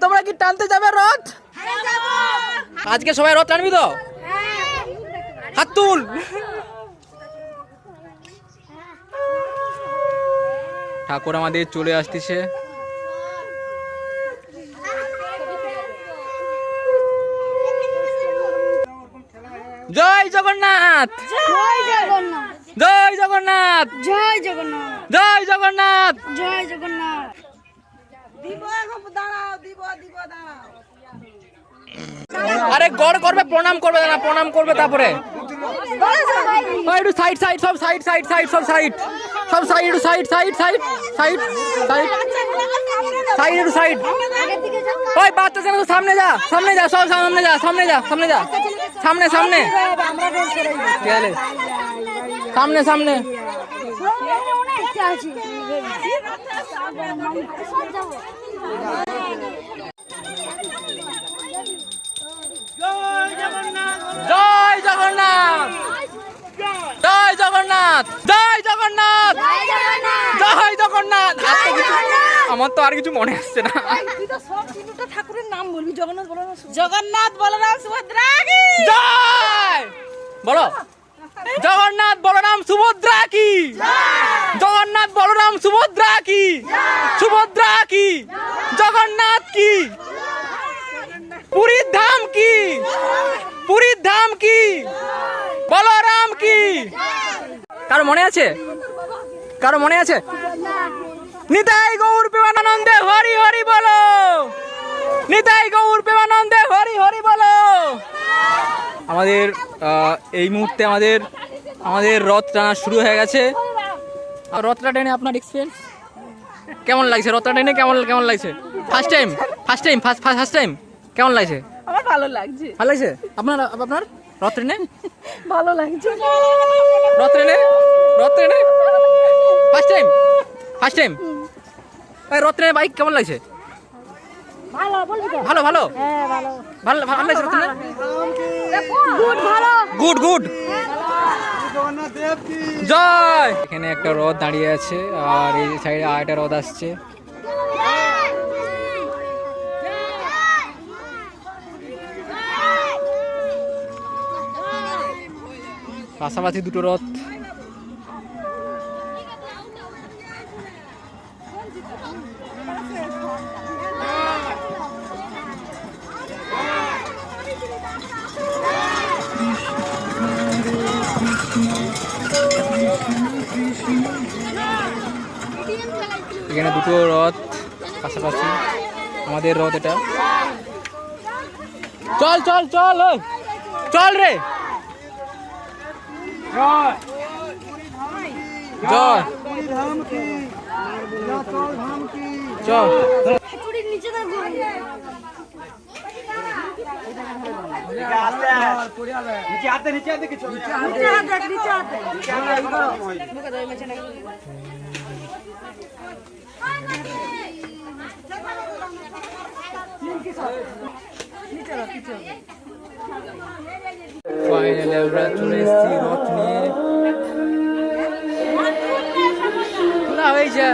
তোমরা কি টানতে যাবে রথ? আজকে সবাই রথ টানবি তো? হাত তুল। ঠাকুর আমাদের চলে আসতেছে। জয় জগন্নাথ, জয় জগন্নাথ, জয় জগন্নাথ, জয় জগন্নাথ, জয় জগন্নাথ, জয় জগন্নাথ। আরে গড় করবে, প্রণাম করবে না, প্রণাম করবে তারপরে। একটু সাইড সাইড, সব সাইড সাইড সাইড, সব সাইড, সব সাইড, একটু side side side side side side, একটু সাইড। ওই বাচ্চা ছেলে তো সামনে যা, সামনে যা, সব সামনে যা, সামনে যা, সামনে যা, সামনে সামনে, সামনে সামনে। জয় জগন্নাথ, জয় জগন্নাথ, জয় জগন্নাথ, জয় জগন্নাথ। আমার তো আর কিছু মনে আসছে না। ঠাকুরের নাম বলবি, জগন্নাথ বলরাম, জগন্নাথ বলরাম সুভদ্রা কি জয় বলো। জগন্নাথ বলরাম সুভদ্রা কি, জগন্নাথ বলরাম সুভদ্রা কি, সুভদ্রা কি, জগন্নাথ কি, পুরীর ধাম কি, পুরীর ধাম কি, বলরাম কি। কারো মনে আছে? কারো মনে আছে? নিতাই গৌর প্রেমানন্দে হরি হরি বলো, নিতাই গৌর প্রেমানন্দে হরি হরি বলো। আমাদের এই মুহূর্তে আমাদের রথ টানা শুরু হয়ে গেছে। রথটা টেনে আপনার এক্সপিরিয়েন্স কেমন লাগছে? রথটা টেনে কেমন কেমন লাগছে? First time, first time, first time কেমন লাগছে? আমার ভালো লাগছে। ভালো লাগছে? আপনার আপনার রথ ট্রেনে ভালো লাগছে। রথ ট্রেনে, রথ ট্রেনে ফার্স্ট টাইম, ফার্স্ট টাইম। রথ ট্রেনে বাইক কেমন লাগছে? ভালো বলবি তো? ভালো ভালো হ্যাঁ ভালো। ভালো ভালো লাগছে রথ ট্রেনে? গুড ভালো। Good good. জয়। এখানে একটা রথ দাঁড়িয়ে আছে আর এই সাইডে আরেকটা রথ আসছে। পাশাপাশি দুটো রথ। এখানে দুটো রথ পাশাপাশি, আমাদের রথ এটা। চল চল চল, চল রে। জয় জয়, চল। ফাইনালি আমরা চলে এসেছি রথ নিয়ে। খোলা হয়েছে।